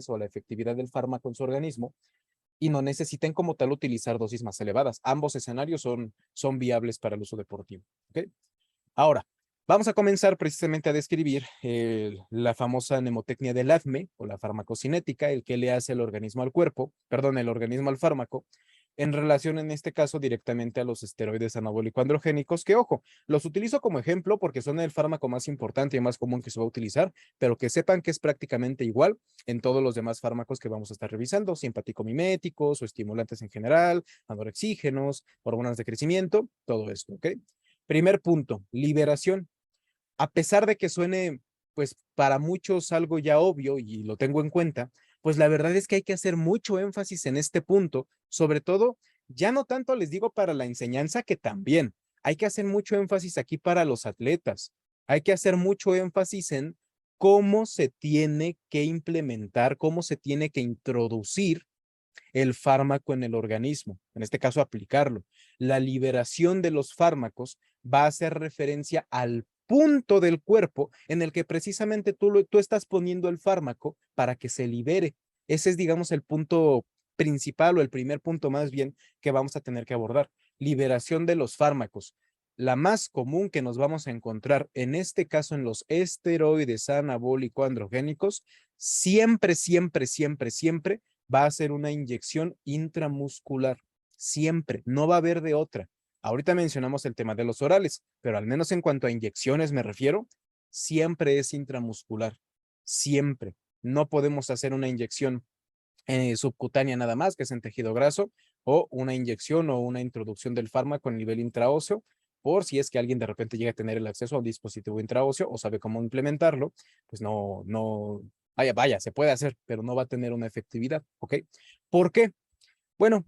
o la efectividad del fármaco en su organismo y no necesiten como tal utilizar dosis más elevadas. Ambos escenarios son viables para el uso deportivo. ¿Okay? Ahora, vamos a comenzar precisamente a describir la famosa mnemotecnia del ADME o la farmacocinética, el que le hace el organismo al cuerpo, perdón, el organismo al fármaco, en relación en este caso directamente a los esteroides anabólico-androgénicos, que ojo, los utilizo como ejemplo porque son el fármaco más importante y más común que se va a utilizar, pero que sepan que es prácticamente igual en todos los demás fármacos que vamos a estar revisando, simpaticomiméticos o estimulantes en general, anorexígenos, hormonas de crecimiento, todo esto, ¿ok? Primer punto, liberación. A pesar de que suene, pues para muchos algo ya obvio y lo tengo en cuenta, pues la verdad es que hay que hacer mucho énfasis en este punto, sobre todo, ya no tanto les digo para la enseñanza, que también hay que hacer mucho énfasis aquí para los atletas. Hay que hacer mucho énfasis en cómo se tiene que implementar, cómo se tiene que introducir el fármaco en el organismo, en este caso aplicarlo. La liberación de los fármacos va a hacer referencia al punto del cuerpo en el que precisamente tú estás poniendo el fármaco para que se libere. Ese es, digamos, el punto principal o el primer punto más bien que vamos a tener que abordar. Liberación de los fármacos. La más común que nos vamos a encontrar, en este caso en los esteroides anabólico-androgénicos, siempre, siempre, siempre, siempre va a ser una inyección intramuscular. Siempre, no va a haber de otra. Ahorita mencionamos el tema de los orales, pero al menos en cuanto a inyecciones me refiero, siempre es intramuscular. Siempre. No podemos hacer una inyección subcutánea nada más, que es en tejido graso, o una inyección o una introducción del fármaco a nivel intraóseo, por si es que alguien de repente llega a tener el acceso a un dispositivo intraóseo o sabe cómo implementarlo, pues vaya, se puede hacer, pero no va a tener una efectividad, ¿ok? ¿Por qué? Bueno,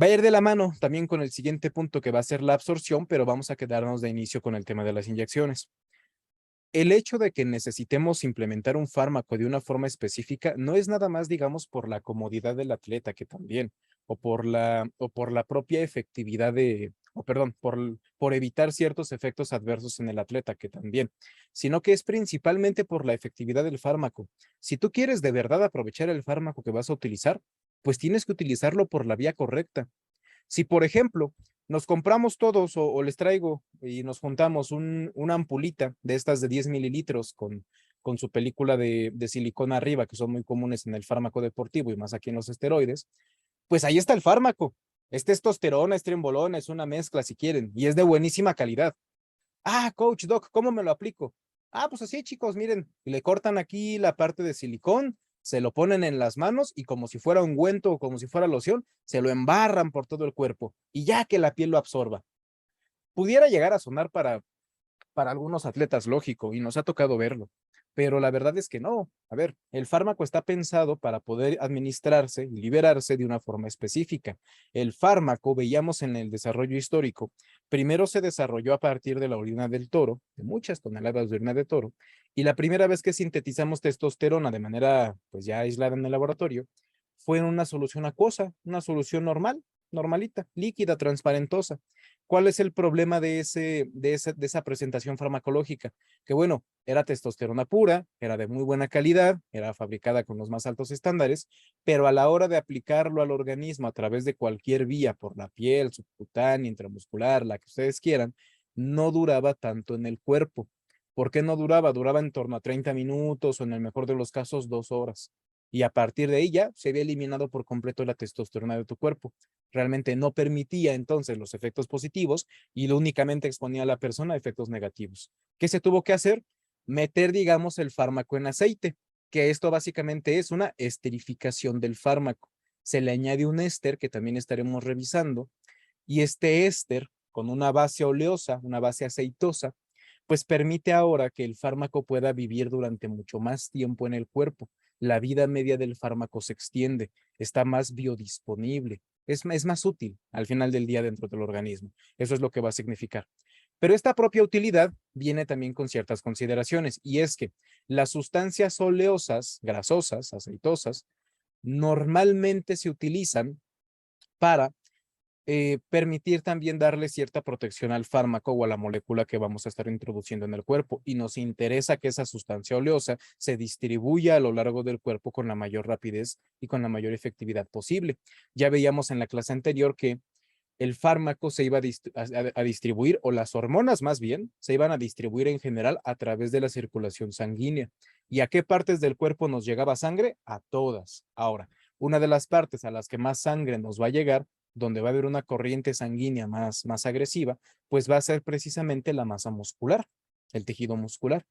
va a ir de la mano también con el siguiente punto que va a ser la absorción, pero vamos a quedarnos de inicio con el tema de las inyecciones. El hecho de que necesitemos implementar un fármaco de una forma específica no es nada más, digamos, por la comodidad del atleta, que también, o por la propia efectividad por evitar ciertos efectos adversos en el atleta, que también, sino que es principalmente por la efectividad del fármaco. Si tú quieres de verdad aprovechar el fármaco que vas a utilizar, pues tienes que utilizarlo por la vía correcta. Si, por ejemplo, nos compramos todos o les traigo y nos juntamos una ampulita de estas de 10 mililitros con su película de silicona arriba, que son muy comunes en el fármaco deportivo y más aquí en los esteroides, pues ahí está el fármaco. Es testosterona, es trembolona, es una mezcla si quieren, y es de buenísima calidad. Ah, coach, doc, ¿cómo me lo aplico? Ah, pues así, chicos, miren, le cortan aquí la parte de silicón, se lo ponen en las manos y como si fuera ungüento o como si fuera loción, se lo embarran por todo el cuerpo y ya que la piel lo absorba. Pudiera llegar a sonar para algunos atletas lógico y nos ha tocado verlo, pero la verdad es que no. A ver, el fármaco está pensado para poder administrarse y liberarse de una forma específica. El fármaco, veíamos en el desarrollo histórico, primero se desarrolló a partir de la orina del toro, de muchas toneladas de orina de toro, y la primera vez que sintetizamos testosterona de manera pues ya aislada en el laboratorio, fue en una solución acuosa, una solución normal, normalita, líquida, transparentosa. ¿Cuál es el problema de esa presentación farmacológica? Que bueno, era testosterona pura, era de muy buena calidad, era fabricada con los más altos estándares, pero a la hora de aplicarlo al organismo a través de cualquier vía, por la piel, subcutánea, intramuscular, la que ustedes quieran, no duraba tanto en el cuerpo. ¿Por qué no duraba? Duraba en torno a 30 minutos o en el mejor de los casos 2 horas. Y a partir de ella se había eliminado por completo la testosterona de tu cuerpo. Realmente no permitía entonces los efectos positivos y lo únicamente exponía a la persona a efectos negativos. ¿Qué se tuvo que hacer? Meter, digamos, el fármaco en aceite, que esto básicamente es una esterificación del fármaco. Se le añade un éster que también estaremos revisando y este éster con una base oleosa, una base aceitosa, pues permite ahora que el fármaco pueda vivir durante mucho más tiempo en el cuerpo. La vida media del fármaco se extiende, está más biodisponible, es más útil al final del día dentro del organismo. Eso es lo que va a significar. Pero esta propia utilidad viene también con ciertas consideraciones, y es que las sustancias oleosas, grasosas, aceitosas, normalmente se utilizan para permitir también darle cierta protección al fármaco o a la molécula que vamos a estar introduciendo en el cuerpo. Y nos interesa que esa sustancia oleosa se distribuya a lo largo del cuerpo con la mayor rapidez y con la mayor efectividad posible. Ya veíamos en la clase anterior que el fármaco se iba a distribuir, o las hormonas más bien, se iban a distribuir en general a través de la circulación sanguínea. ¿Y a qué partes del cuerpo nos llegaba sangre? A todas. Ahora, una de las partes a las que más sangre nos va a llegar, donde va a haber una corriente sanguínea más agresiva, pues va a ser precisamente la masa muscular, el tejido muscular.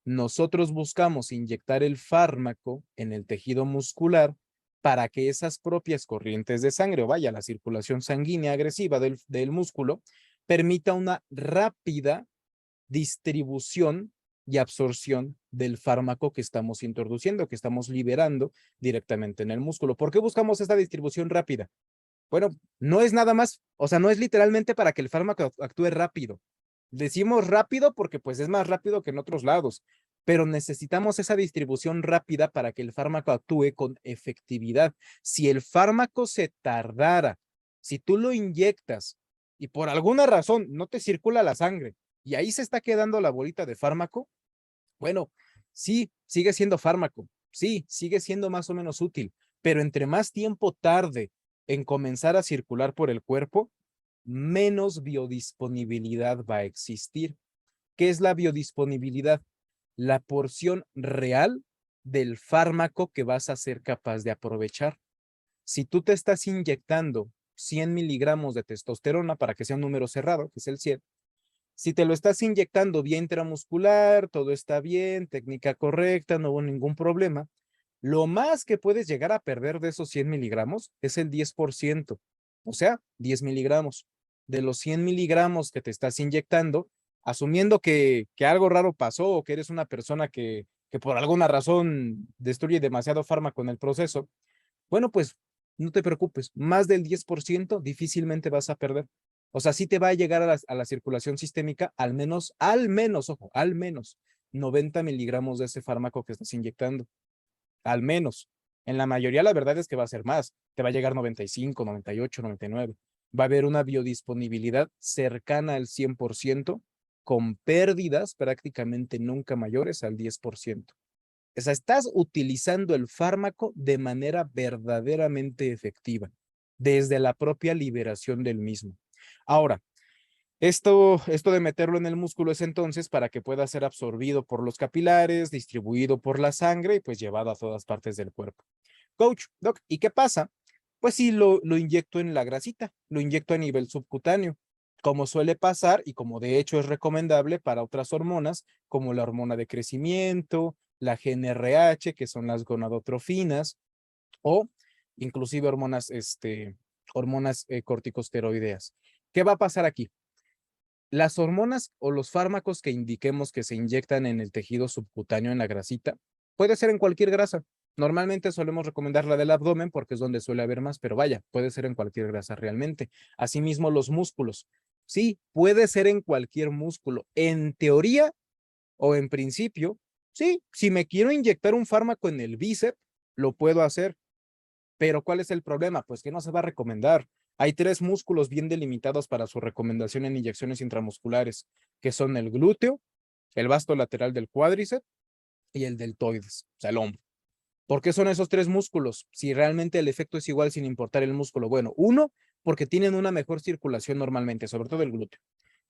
Nosotros buscamos inyectar el fármaco en el tejido muscular para que esas propias corrientes de sangre, o vaya, la circulación sanguínea agresiva del músculo, permita una rápida distribución y absorción del fármaco que estamos introduciendo, que estamos liberando directamente en el músculo. ¿Por qué buscamos esta distribución rápida? Bueno, no es nada más, o sea, no es literalmente para que el fármaco actúe rápido. Decimos rápido porque pues es más rápido que en otros lados, pero necesitamos esa distribución rápida para que el fármaco actúe con efectividad. Si el fármaco se tardara, si tú lo inyectas y por alguna razón no te circula la sangre y ahí se está quedando la bolita de fármaco, bueno, sí, sigue siendo fármaco, sí, sigue siendo más o menos útil, pero entre más tiempo tarde en comenzar a circular por el cuerpo, menos biodisponibilidad va a existir. ¿Qué es la biodisponibilidad? La porción real del fármaco que vas a ser capaz de aprovechar. Si tú te estás inyectando 100 miligramos de testosterona para que sea un número cerrado, que es el 100, si te lo estás inyectando vía intramuscular, todo está bien, técnica correcta, no hubo ningún problema, lo más que puedes llegar a perder de esos 100 miligramos es el 10%, o sea, 10 miligramos. De los 100 miligramos que te estás inyectando, asumiendo que algo raro pasó o que eres una persona que por alguna razón destruye demasiado fármaco en el proceso, bueno, pues no te preocupes, más del 10% difícilmente vas a perder. O sea, sí te va a llegar a la circulación sistémica al menos, ojo, al menos 90 miligramos de ese fármaco que estás inyectando. Al menos. En la mayoría la verdad es que va a ser más. Te va a llegar 95, 98, 99. Va a haber una biodisponibilidad cercana al 100%, con pérdidas prácticamente nunca mayores al 10%. O sea, estás utilizando el fármaco de manera verdaderamente efectiva, desde la propia liberación del mismo. Ahora, esto de meterlo en el músculo es entonces para que pueda ser absorbido por los capilares, distribuido por la sangre y pues llevado a todas partes del cuerpo. Coach, Doc, ¿y qué pasa? Pues sí, lo inyecto en la grasita, lo inyecto a nivel subcutáneo, como suele pasar y como de hecho es recomendable para otras hormonas, como la hormona de crecimiento, la GnRH, que son las gonadotrofinas, o inclusive hormonas corticosteroideas. ¿Qué va a pasar aquí? Las hormonas o los fármacos que indiquemos que se inyectan en el tejido subcutáneo en la grasita, puede ser en cualquier grasa. Normalmente solemos recomendar la del abdomen porque es donde suele haber más, pero vaya, puede ser en cualquier grasa realmente. Asimismo, los músculos. Sí, puede ser en cualquier músculo. En teoría o en principio, sí, si me quiero inyectar un fármaco en el bíceps, lo puedo hacer. Pero ¿cuál es el problema? Pues que no se va a recomendar. Hay 3 músculos bien delimitados para su recomendación en inyecciones intramusculares, que son el glúteo, el vasto lateral del cuádriceps y el deltoides, o sea, el hombro. ¿Por qué son esos 3 músculos? Si realmente el efecto es igual sin importar el músculo. Bueno, uno, porque tienen una mejor circulación normalmente, sobre todo el glúteo.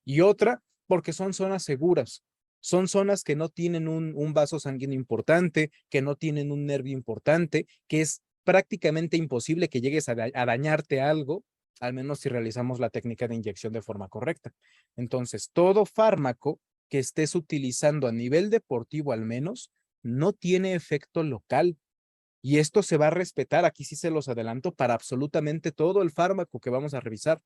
Y otra, porque son zonas seguras. Son zonas que no tienen un vaso sanguíneo importante, que no tienen un nervio importante, que es prácticamente imposible que llegues a dañarte algo, al menos si realizamos la técnica de inyección de forma correcta. Entonces, todo fármaco que estés utilizando a nivel deportivo al menos, no tiene efecto local. Y esto se va a respetar, aquí sí se los adelanto, para absolutamente todo el fármaco que vamos a revisar.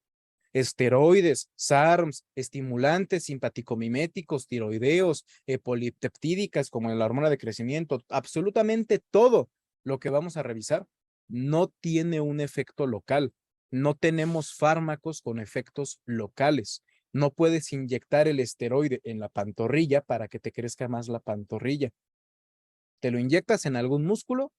Esteroides, SARMs, estimulantes simpaticomiméticos, tiroideos, polipeptídicas como la hormona de crecimiento, absolutamente todo lo que vamos a revisar no tiene un efecto local. No tenemos fármacos con efectos locales. No puedes inyectar el esteroide en la pantorrilla para que te crezca más la pantorrilla. Te lo inyectas en algún músculo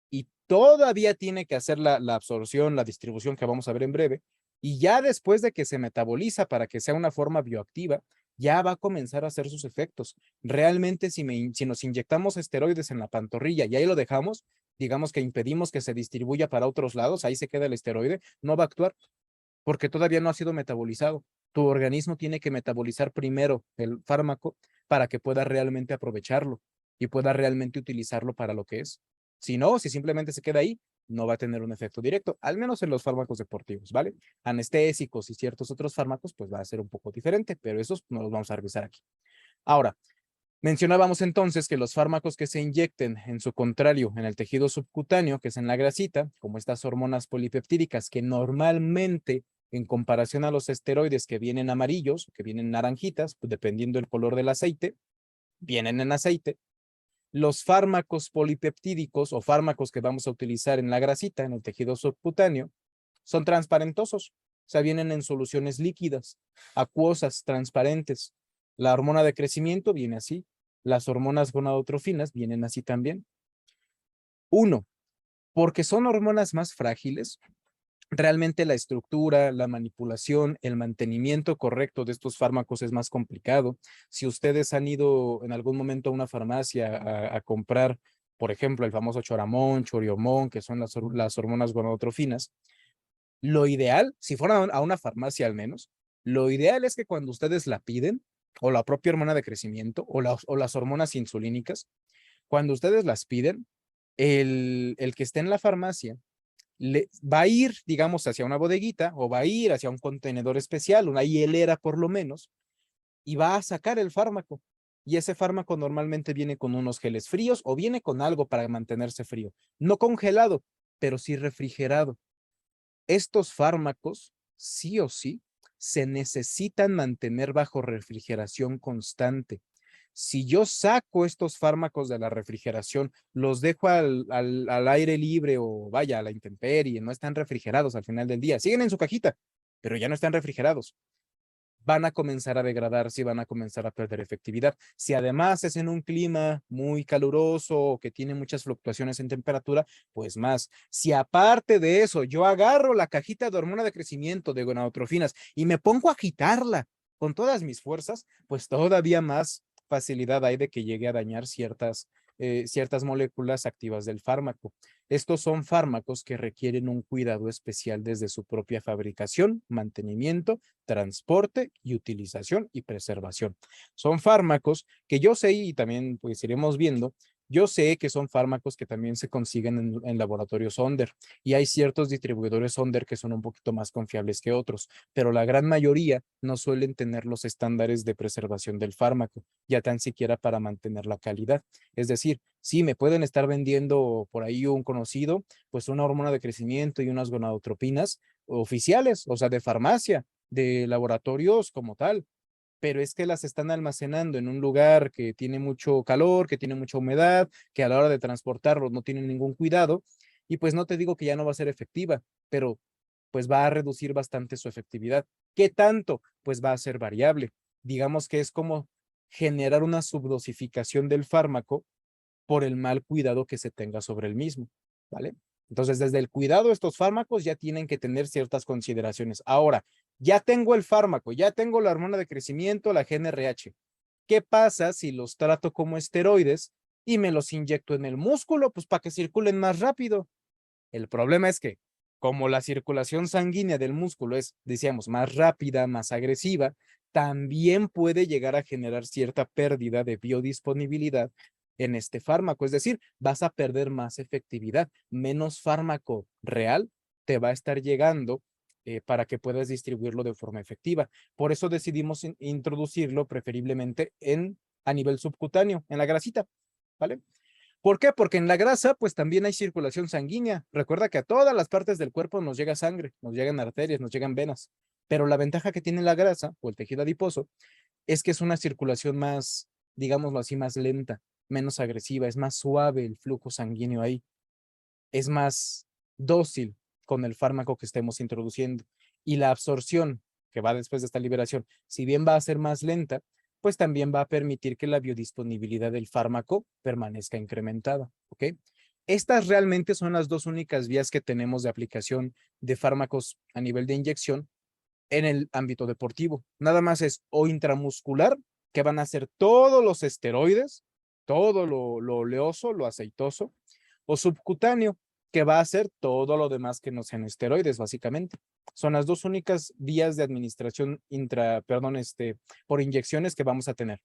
y todavía tiene que hacer la absorción, la distribución que vamos a ver en breve, Y ya después de que se metaboliza para que sea una forma bioactiva, ya va a comenzar a hacer sus efectos. Realmente si nos inyectamos esteroides en la pantorrilla y ahí lo dejamos, digamos que impedimos que se distribuya para otros lados, ahí se queda el esteroide, no va a actuar porque todavía no ha sido metabolizado. Tu organismo tiene que metabolizar primero el fármaco para que pueda realmente aprovecharlo y pueda realmente utilizarlo para lo que es. Si no, si simplemente se queda ahí, no va a tener un efecto directo, al menos en los fármacos deportivos, ¿vale? Anestésicos y ciertos otros fármacos, pues va a ser un poco diferente, pero esos no los vamos a revisar aquí. Ahora, mencionábamos entonces que los fármacos que se inyecten en su contrario en el tejido subcutáneo, que es en la grasita, como estas hormonas polipeptídicas que normalmente en comparación a los esteroides que vienen amarillos, que vienen naranjitas, pues dependiendo del color del aceite, vienen en aceite. Los fármacos polipeptídicos o fármacos que vamos a utilizar en la grasita, en el tejido subcutáneo, son transparentosos, o sea, vienen en soluciones líquidas, acuosas, transparentes. La hormona de crecimiento viene así, las hormonas gonadotrofinas vienen así también. Uno, porque son hormonas más frágiles, realmente la estructura, la manipulación, el mantenimiento correcto de estos fármacos es más complicado. Si ustedes han ido en algún momento a una farmacia a comprar, por ejemplo, el famoso Choramón, Choriomón, que son las hormonas gonadotrofinas, lo ideal, si fueran a una farmacia al menos, lo ideal es que cuando ustedes la piden, o la propia hormona de crecimiento, o las hormonas insulínicas, cuando ustedes las piden, el que esté en la farmacia va a ir, digamos, hacia una bodeguita o va a ir hacia un contenedor especial, una hielera por lo menos, y va a sacar el fármaco. Y ese fármaco normalmente viene con unos geles fríos o viene con algo para mantenerse frío. No congelado, pero sí refrigerado. Estos fármacos, sí o sí, se necesitan mantener bajo refrigeración constante. Si yo saco estos fármacos de la refrigeración, los dejo al aire libre o vaya a la intemperie, no están refrigerados al final del día, siguen en su cajita, pero ya no están refrigerados, van a comenzar a degradarse y van a comenzar a perder efectividad. Si además es en un clima muy caluroso o que tiene muchas fluctuaciones en temperatura, pues más. Si aparte de eso yo agarro la cajita de hormona de crecimiento de gonadotrofinas y me pongo a agitarla con todas mis fuerzas, pues todavía más facilidad hay de que llegue a dañar ciertas moléculas activas del fármaco. Estos son fármacos que requieren un cuidado especial desde su propia fabricación, mantenimiento, transporte y utilización y preservación. Son fármacos que yo sé y también pues iremos viendo, yo sé que son fármacos que también se consiguen en laboratorios Sonder y hay ciertos distribuidores Sonder que son un poquito más confiables que otros, pero la gran mayoría no suelen tener los estándares de preservación del fármaco, ya tan siquiera para mantener la calidad. Es decir, sí, me pueden estar vendiendo por ahí un conocido, pues una hormona de crecimiento y unas gonadotropinas oficiales, o sea, de farmacia, de laboratorios como tal, pero es que las están almacenando en un lugar que tiene mucho calor, que tiene mucha humedad, que a la hora de transportarlos no tienen ningún cuidado, y pues no te digo que ya no va a ser efectiva, pero pues va a reducir bastante su efectividad. ¿Qué tanto? Pues va a ser variable. Digamos que es como generar una subdosificación del fármaco por el mal cuidado que se tenga sobre el mismo, ¿vale? Entonces, desde el cuidado, estos fármacos ya tienen que tener ciertas consideraciones. Ahora, ya tengo el fármaco, ya tengo la hormona de crecimiento, la GnRH. ¿Qué pasa si los trato como esteroides y me los inyecto en el músculo? Pues para que circulen más rápido. El problema es que, como la circulación sanguínea del músculo es, decíamos, más rápida, más agresiva, también puede llegar a generar cierta pérdida de biodisponibilidad en este fármaco. Es decir, vas a perder más efectividad, menos fármaco real te va a estar llegando para que puedas distribuirlo de forma efectiva. Por eso decidimos introducirlo preferiblemente a nivel subcutáneo, en la grasita, ¿vale? ¿Por qué? Porque en la grasa, pues también hay circulación sanguínea. Recuerda que a todas las partes del cuerpo nos llega sangre, nos llegan arterias, nos llegan venas. Pero la ventaja que tiene la grasa o el tejido adiposo es que es una circulación más, digámoslo así, más lenta, menos agresiva, es más suave el flujo sanguíneo ahí, es más dócil con el fármaco que estemos introduciendo. Y la absorción que va después de esta liberación, si bien va a ser más lenta, pues también va a permitir que la biodisponibilidad del fármaco permanezca incrementada, ¿ok? Estas realmente son las dos únicas vías que tenemos de aplicación de fármacos a nivel de inyección en el ámbito deportivo. Nada más es o intramuscular, que van a ser todos los esteroides, todo lo oleoso, lo aceitoso, o subcutáneo, que va a ser todo lo demás que no sean esteroides, básicamente. Son las dos únicas vías de administración por inyecciones que vamos a tener.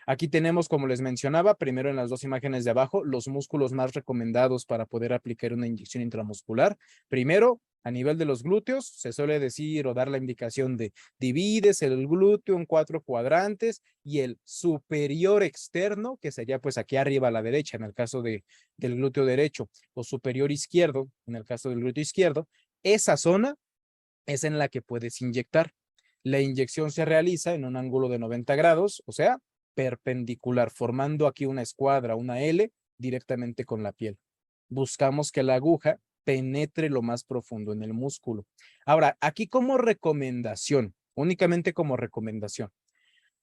Aquí tenemos, como les mencionaba, primero en las dos imágenes de abajo, los músculos más recomendados para poder aplicar una inyección intramuscular. Primero, a nivel de los glúteos, se suele decir o dar la indicación de divides el glúteo en 4 cuadrantes y el superior externo, que sería pues aquí arriba a la derecha en el caso del glúteo derecho, o superior izquierdo en el caso del glúteo izquierdo, esa zona es en la que puedes inyectar. La inyección se realiza en un ángulo de 90 grados, o sea, perpendicular, formando aquí una escuadra, una L, directamente con la piel. Buscamos que la aguja penetre lo más profundo en el músculo. Ahora, aquí como recomendación, únicamente como recomendación,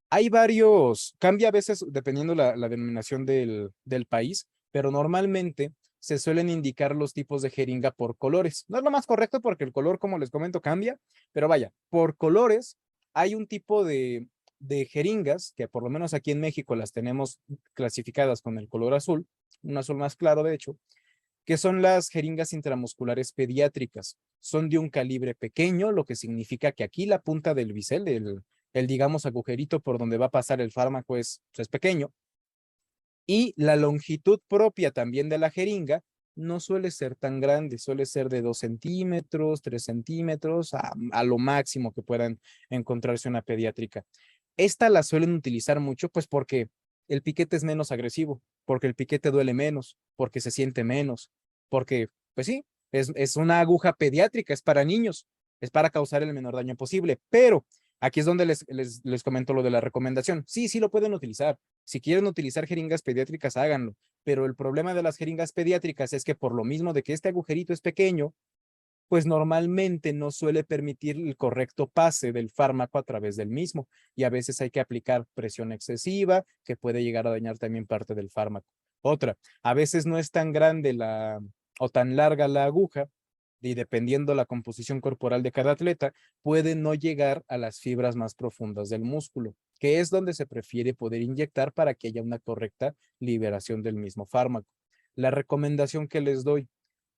hay varios, cambia a veces dependiendo la denominación del país, pero normalmente se suelen indicar los tipos de jeringa por colores. No es lo más correcto porque el color, como les comento, cambia, pero vaya, por colores hay un tipo de jeringas que por lo menos aquí en México las tenemos clasificadas con el color azul, un azul más claro de hecho, que son las jeringas intramusculares pediátricas. Son de un calibre pequeño, lo que significa que aquí la punta del bisel, digamos, agujerito por donde va a pasar el fármaco es pequeño. Y la longitud propia también de la jeringa no suele ser tan grande, suele ser de 2 centímetros, 3 centímetros, a lo máximo que puedan encontrarse una pediátrica. Esta la suelen utilizar mucho, pues porque el piquete es menos agresivo, porque el piquete duele menos, porque se siente menos, porque, pues sí, es una aguja pediátrica, es para niños, es para causar el menor daño posible, pero aquí es donde les comento lo de la recomendación. Sí, sí lo pueden utilizar. Si quieren utilizar jeringas pediátricas, háganlo. Pero el problema de las jeringas pediátricas es que por lo mismo de que este agujerito es pequeño, pues normalmente no suele permitir el correcto pase del fármaco a través del mismo. Y a veces hay que aplicar presión excesiva que puede llegar a dañar también parte del fármaco. Otra, a veces no es tan grande o tan larga la aguja y dependiendo la composición corporal de cada atleta, puede no llegar a las fibras más profundas del músculo, que es donde se prefiere poder inyectar para que haya una correcta liberación del mismo fármaco. La recomendación que les doy,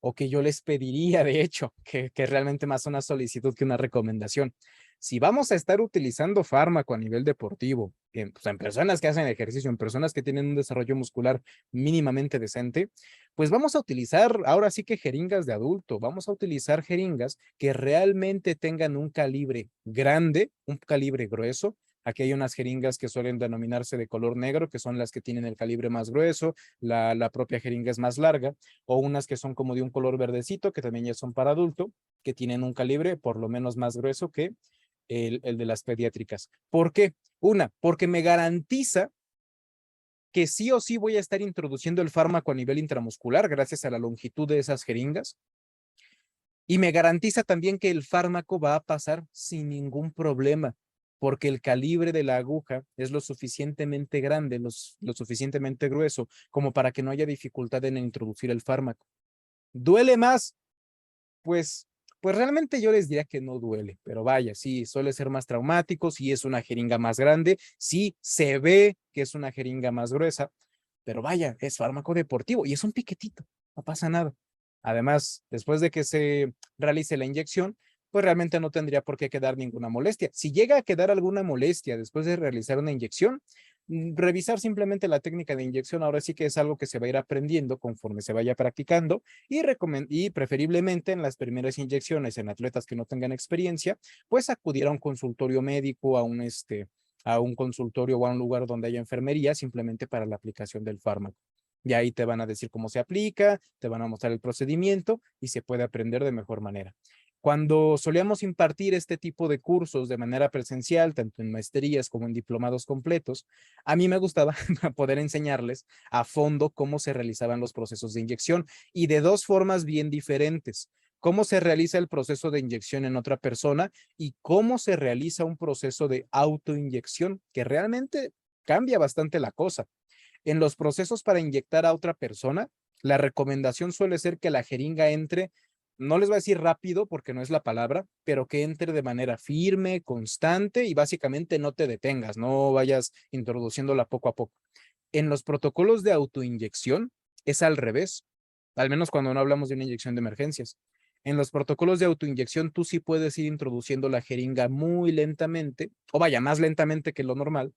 o que yo les pediría, de hecho, que realmente más una solicitud que una recomendación. Si vamos a estar utilizando fármaco a nivel deportivo, pues en personas que hacen ejercicio, en personas que tienen un desarrollo muscular mínimamente decente, pues vamos a utilizar ahora sí que jeringas de adulto, vamos a utilizar jeringas que realmente tengan un calibre grande, un calibre grueso. Aquí hay unas jeringas que suelen denominarse de color negro, que son las que tienen el calibre más grueso, la propia jeringa es más larga, o unas que son como de un color verdecito, que también ya son para adulto, que tienen un calibre por lo menos más grueso que el de las pediátricas. ¿Por qué? Una, porque me garantiza que sí o sí voy a estar introduciendo el fármaco a nivel intramuscular gracias a la longitud de esas jeringas. Y me garantiza también que el fármaco va a pasar sin ningún problema, porque el calibre de la aguja es lo suficientemente grande, lo suficientemente grueso, como para que no haya dificultad en introducir el fármaco. ¿Duele más? Pues, pues realmente yo les diría que no duele, pero vaya, sí, suele ser más traumático, sí es una jeringa más grande, sí se ve que es una jeringa más gruesa, pero vaya, es fármaco deportivo y es un piquetito, no pasa nada. Además, después de que se realice la inyección, pues realmente no tendría por qué quedar ninguna molestia. Si llega a quedar alguna molestia después de realizar una inyección, revisar simplemente la técnica de inyección, ahora sí que es algo que se va a ir aprendiendo conforme se vaya practicando y preferiblemente en las primeras inyecciones en atletas que no tengan experiencia, pues acudir a un consultorio médico, a un consultorio o a un lugar donde haya enfermería simplemente para la aplicación del fármaco. Y ahí te van a decir cómo se aplica, te van a mostrar el procedimiento y se puede aprender de mejor manera. Cuando solíamos impartir este tipo de cursos de manera presencial, tanto en maestrías como en diplomados completos, a mí me gustaba poder enseñarles a fondo cómo se realizaban los procesos de inyección y de dos formas bien diferentes. Cómo se realiza el proceso de inyección en otra persona y cómo se realiza un proceso de autoinyección, que realmente cambia bastante la cosa. En los procesos para inyectar a otra persona, la recomendación suele ser que la jeringa entre, no les voy a decir rápido porque no es la palabra, pero que entre de manera firme, constante y básicamente no te detengas, no vayas introduciéndola poco a poco. En los protocolos de autoinyección es al revés, al menos cuando no hablamos de una inyección de emergencias. En los protocolos de autoinyección tú sí puedes ir introduciendo la jeringa muy lentamente, o vaya, más lentamente que lo normal,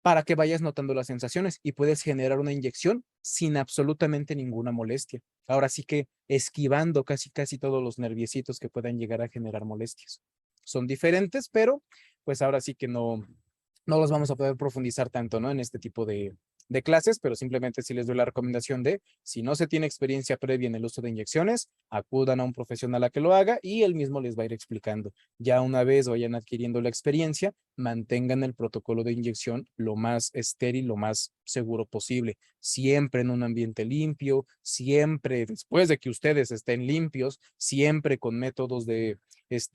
para que vayas notando las sensaciones y puedes generar una inyección sin absolutamente ninguna molestia. Ahora sí que esquivando casi todos los nerviecitos que puedan llegar a generar molestias. Son diferentes, pero pues ahora sí que no los vamos a poder profundizar tanto, ¿no? En este tipo de clases, pero simplemente sí les doy la recomendación de, si no se tiene experiencia previa en el uso de inyecciones, acudan a un profesional a que lo haga y él mismo les va a ir explicando. Ya una vez vayan adquiriendo la experiencia, mantengan el protocolo de inyección lo más estéril, lo más seguro posible, siempre en un ambiente limpio, siempre después de que ustedes estén limpios, siempre con métodos de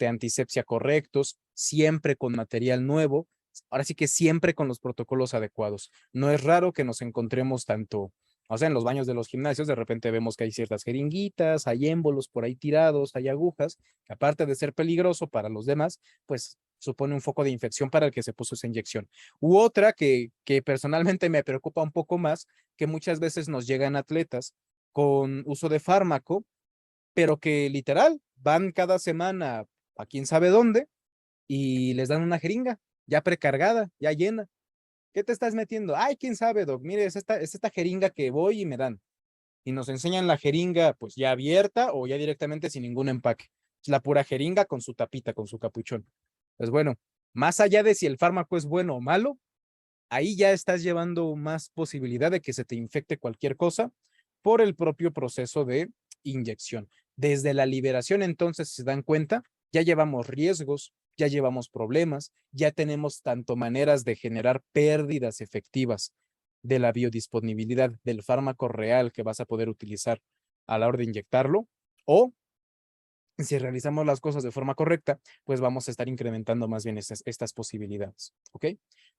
antisepsia correctos, siempre con material nuevo, ahora sí que siempre con los protocolos adecuados. No es raro que nos encontremos tanto, o sea, en los baños de los gimnasios, de repente vemos que hay ciertas jeringuitas, hay émbolos por ahí tirados, hay agujas, que aparte de ser peligroso para los demás, pues supone un foco de infección para el que se puso esa inyección. U otra que personalmente me preocupa un poco más, que muchas veces nos llegan atletas con uso de fármaco, pero que literal van cada semana a quién sabe dónde y les dan una jeringa ya precargada, ya llena. ¿Qué te estás metiendo? Ay, quién sabe, doc. Mire, es esta jeringa que voy y me dan. Y nos enseñan la jeringa pues ya abierta o ya directamente sin ningún empaque. Es la pura jeringa con su tapita, con su capuchón. Pues bueno, más allá de si el fármaco es bueno o malo, ahí ya estás llevando más posibilidad de que se te infecte cualquier cosa por el propio proceso de inyección. Desde la liberación, entonces, si se dan cuenta, ya llevamos riesgos, ya llevamos problemas, ya tenemos tanto maneras de generar pérdidas efectivas de la biodisponibilidad del fármaco real que vas a poder utilizar a la hora de inyectarlo, o si realizamos las cosas de forma correcta, pues vamos a estar incrementando más bien estas posibilidades, ¿ok?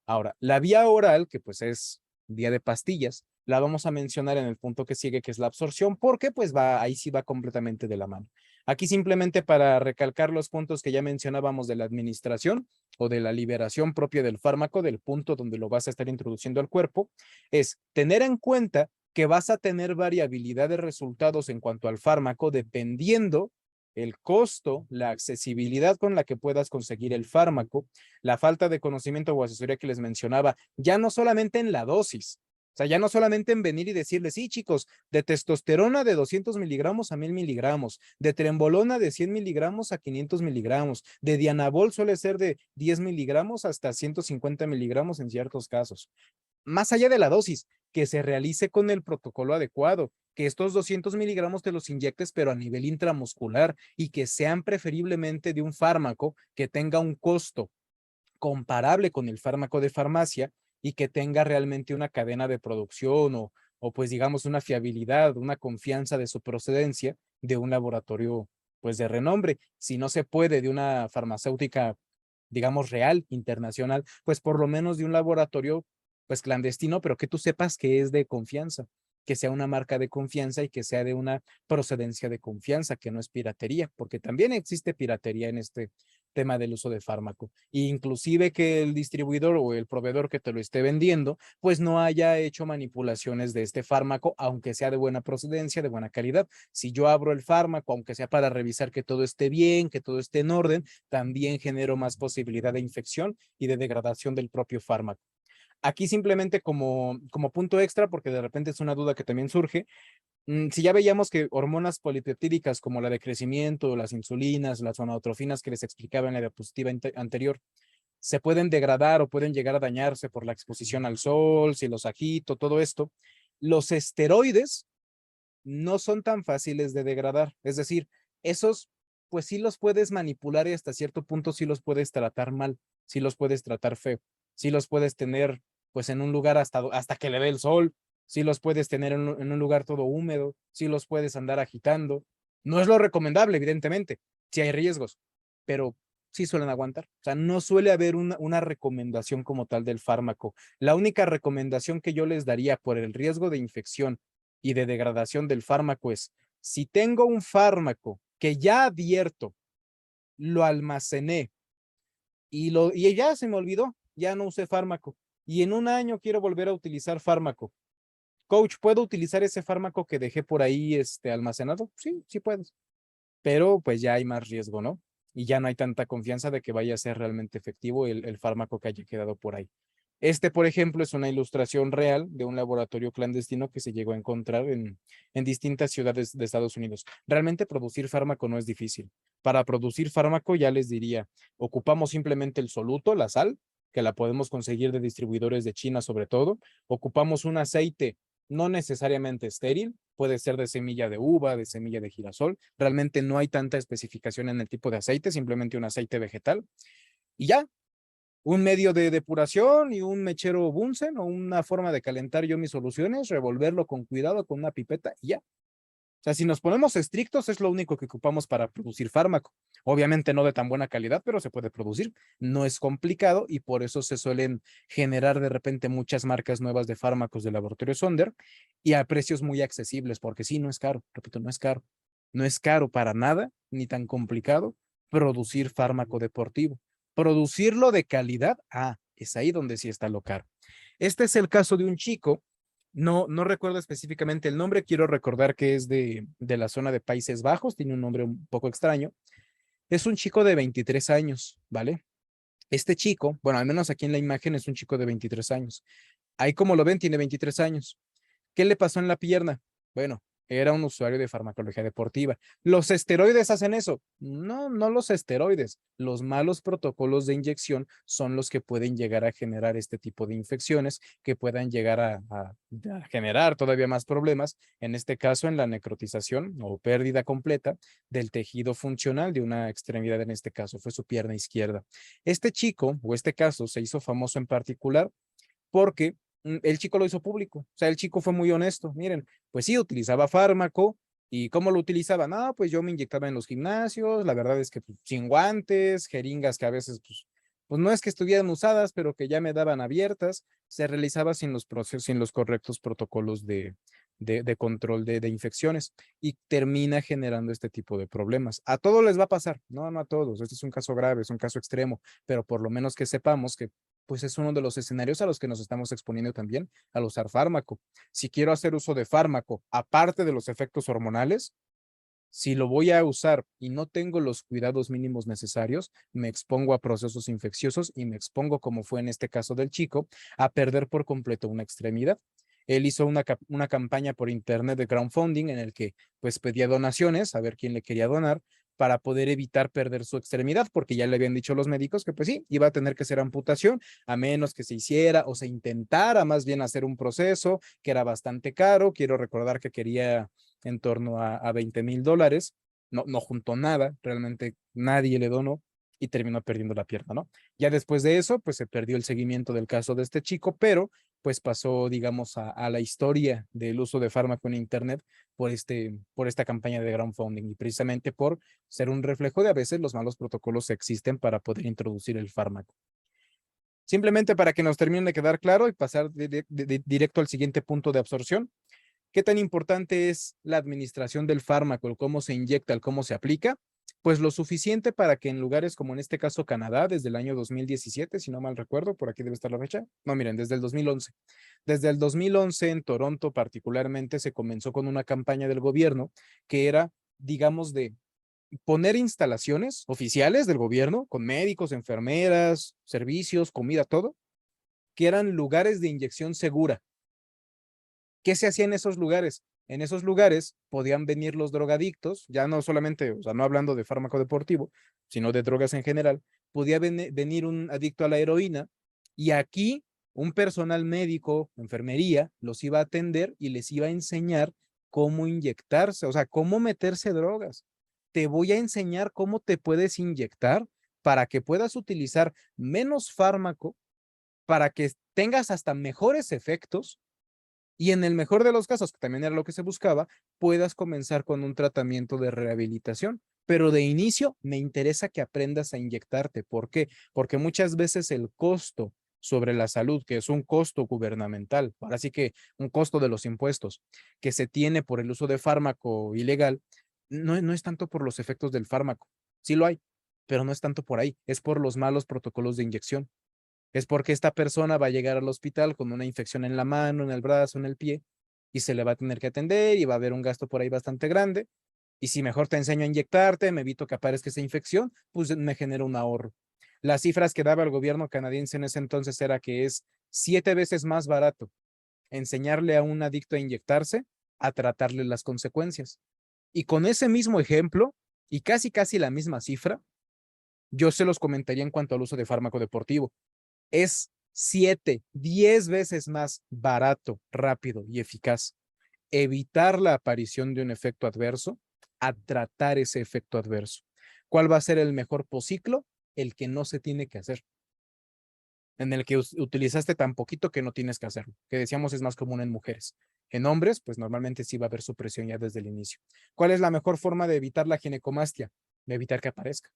Ahora, la vía oral, que pues es vía de pastillas, la vamos a mencionar en el punto que sigue, que es la absorción, porque pues ahí sí va completamente de la mano. Aquí simplemente para recalcar los puntos que ya mencionábamos de la administración o de la liberación propia del fármaco, del punto donde lo vas a estar introduciendo al cuerpo, es tener en cuenta que vas a tener variabilidad de resultados en cuanto al fármaco dependiendo el costo, la accesibilidad con la que puedas conseguir el fármaco, la falta de conocimiento o asesoría que les mencionaba, ya no solamente en la dosis, o sea, ya no solamente en venir y decirles, sí, chicos, de testosterona de 200 miligramos a 1000 miligramos, de trembolona de 100 miligramos a 500 miligramos, de dianabol suele ser de 10 miligramos hasta 150 miligramos en ciertos casos. Más allá de la dosis, que se realice con el protocolo adecuado, que estos 200 miligramos te los inyectes, pero a nivel intramuscular y que sean preferiblemente de un fármaco que tenga un costo comparable con el fármaco de farmacia y que tenga realmente una cadena de producción o pues digamos una fiabilidad, una confianza de su procedencia de un laboratorio pues de renombre. Si no se puede de una farmacéutica, digamos, real, internacional, pues por lo menos de un laboratorio pues clandestino, pero que tú sepas que es de confianza, que sea una marca de confianza y que sea de una procedencia de confianza, que no es piratería, porque también existe piratería en este tema del uso de fármaco. E inclusive que el distribuidor o el proveedor que te lo esté vendiendo, pues no haya hecho manipulaciones de este fármaco, aunque sea de buena procedencia, de buena calidad. Si yo abro el fármaco, aunque sea para revisar que todo esté bien, que todo esté en orden, también genero más posibilidad de infección y de degradación del propio fármaco. Aquí simplemente como punto extra, porque de repente es una duda que también surge, si ya veíamos que hormonas polipeptídicas como la de crecimiento, las insulinas, las gonadotrofinas que les explicaba en la diapositiva anterior, se pueden degradar o pueden llegar a dañarse por la exposición al sol, si los agito, todo esto, los esteroides no son tan fáciles de degradar. Es decir, esos, pues sí los puedes manipular y hasta cierto punto sí los puedes tratar mal, sí los puedes tratar feo, sí los puedes tener pues en un lugar hasta que le dé el sol, sí los puedes tener en un lugar todo húmedo, sí los puedes andar agitando. No es lo recomendable, evidentemente, si hay riesgos, pero sí suelen aguantar. O sea, no suele haber una recomendación como tal del fármaco. La única recomendación que yo les daría por el riesgo de infección y de degradación del fármaco es, si tengo un fármaco que ya advierto, lo almacené y ya se me olvidó, ya no usé fármaco y en un año quiero volver a utilizar fármaco. Coach, ¿puedo utilizar ese fármaco que dejé por ahí almacenado? Sí, sí puedes, pero pues ya hay más riesgo, ¿no? Y ya no hay tanta confianza de que vaya a ser realmente efectivo el fármaco que haya quedado por ahí. Por ejemplo, es una ilustración real de un laboratorio clandestino que se llegó a encontrar en distintas ciudades de Estados Unidos. Realmente producir fármaco no es difícil. Para producir fármaco, ya les diría, ocupamos simplemente el soluto, la sal, que la podemos conseguir de distribuidores de China sobre todo. Ocupamos un aceite no necesariamente estéril, puede ser de semilla de uva, de semilla de girasol. Realmente no hay tanta especificación en el tipo de aceite, simplemente un aceite vegetal. Y ya, un medio de depuración y un mechero Bunsen o una forma de calentar yo mis soluciones, revolverlo con cuidado con una pipeta y ya. O sea, si nos ponemos estrictos, es lo único que ocupamos para producir fármaco. Obviamente no de tan buena calidad, pero se puede producir. No es complicado y por eso se suelen generar de repente muchas marcas nuevas de fármacos de laboratorio Sonder y a precios muy accesibles, porque sí, no es caro. Repito, no es caro. No es caro para nada, ni tan complicado producir fármaco deportivo. Producirlo de calidad, es ahí donde sí está lo caro. Este es el caso de un chico, no recuerdo específicamente el nombre, quiero recordar que es de la zona de Países Bajos, tiene un nombre un poco extraño. Es un chico de 23 años, ¿vale? Este chico, bueno, al menos aquí en la imagen es un chico de 23 años. Ahí como lo ven, tiene 23 años. ¿Qué le pasó en la pierna? Bueno, era un usuario de farmacología deportiva. ¿Los esteroides hacen eso? No, no los esteroides. Los malos protocolos de inyección son los que pueden llegar a generar este tipo de infecciones, que puedan llegar a generar todavía más problemas, en este caso en la necrotización o pérdida completa del tejido funcional de una extremidad, en este caso fue su pierna izquierda. Este chico, o este caso, se hizo famoso en particular porque el chico lo hizo público. O sea, el chico fue muy honesto. Miren, pues sí, utilizaba fármaco. ¿Y cómo lo utilizaba? No, pues yo me inyectaba en los gimnasios. La verdad es que pues, sin guantes, jeringas que a veces, pues no es que estuvieran usadas, pero que ya me daban abiertas. Se realizaba sin los procesos, sin los correctos protocolos de control de infecciones y termina generando este tipo de problemas. A todos les va a pasar, no, no a todos. Este es un caso grave, es un caso extremo, pero por lo menos que sepamos que pues es uno de los escenarios a los que nos estamos exponiendo también al usar fármaco. Si quiero hacer uso de fármaco, aparte de los efectos hormonales, si lo voy a usar y no tengo los cuidados mínimos necesarios, me expongo a procesos infecciosos y me expongo, como fue en este caso del chico, a perder por completo una extremidad. Él hizo una campaña por internet de crowdfunding en el que pues pedía donaciones, a ver quién le quería donar, para poder evitar perder su extremidad, porque ya le habían dicho los médicos que pues sí, iba a tener que ser amputación, a menos que se hiciera o se intentara más bien hacer un proceso que era bastante caro. Quiero recordar que quería en torno a $20,000. No juntó nada, realmente nadie le donó y terminó perdiendo la pierna, ¿no? Ya después de eso, pues se perdió el seguimiento del caso de este chico, pero pues pasó, digamos, a la historia del uso de fármaco en Internet por esta campaña de crowdfunding y precisamente por ser un reflejo de a veces los malos protocolos que existen para poder introducir el fármaco. Simplemente para que nos termine de quedar claro y pasar directo al siguiente punto de absorción. ¿Qué tan importante es la administración del fármaco, el cómo se inyecta, el cómo se aplica? Pues lo suficiente para que en lugares como en este caso Canadá, desde el año 2017, si no mal recuerdo, por aquí debe estar la fecha. No, miren, desde el 2011. Desde el 2011 en Toronto particularmente se comenzó con una campaña del gobierno que era, digamos, de poner instalaciones oficiales del gobierno con médicos, enfermeras, servicios, comida, todo, que eran lugares de inyección segura. ¿Qué se hacía en esos lugares? En esos lugares podían venir los drogadictos, ya no solamente, o sea, no hablando de fármaco deportivo, sino de drogas en general, podía venir un adicto a la heroína y aquí un personal médico, enfermería, los iba a atender y les iba a enseñar cómo inyectarse, o sea, cómo meterse drogas. Te voy a enseñar cómo te puedes inyectar para que puedas utilizar menos fármaco, para que tengas hasta mejores efectos y en el mejor de los casos, que también era lo que se buscaba, puedas comenzar con un tratamiento de rehabilitación pero de inicio me interesa que aprendas a inyectarte. ¿Por qué? Porque muchas veces el costo sobre la salud, que es un costo gubernamental, ahora sí que un costo de los impuestos que se tiene por el uso de fármaco ilegal, no es tanto por los efectos del fármaco, sí lo hay, pero no es tanto por ahí, es por los malos protocolos de inyección. Es porque esta persona va a llegar al hospital con una infección en la mano, en el brazo, en el pie, y se le va a tener que atender y va a haber un gasto por ahí bastante grande. Y si mejor te enseño a inyectarte, me evito que aparezca esa infección, pues me genera un ahorro. Las cifras que daba el gobierno canadiense en ese entonces era que es 7 veces más barato enseñarle a un adicto a inyectarse a tratarle las consecuencias. Y con ese mismo ejemplo y casi la misma cifra, yo se los comentaría en cuanto al uso de fármaco deportivo. Es 7, 10 veces más barato, rápido y eficaz evitar la aparición de un efecto adverso a tratar ese efecto adverso. ¿Cuál va a ser el mejor posiclo? El que no se tiene que hacer, en el que utilizaste tan poquito que no tienes que hacerlo, que decíamos es más común en mujeres. En hombres, pues normalmente sí va a haber supresión ya desde el inicio. ¿Cuál es la mejor forma de evitar la ginecomastia? De evitar que aparezca.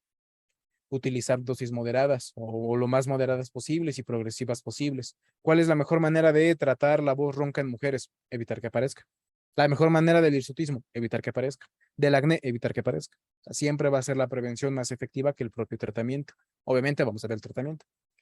Utilizar dosis moderadas o lo más moderadas posibles y progresivas posibles. ¿Cuál es la mejor manera de tratar la voz ronca en mujeres? Evitar que aparezca. La mejor manera del hirsutismo, evitar que aparezca. Del acné, evitar que aparezca. O sea, siempre va a ser la prevención más efectiva que el propio tratamiento. Obviamente vamos a ver el tratamiento.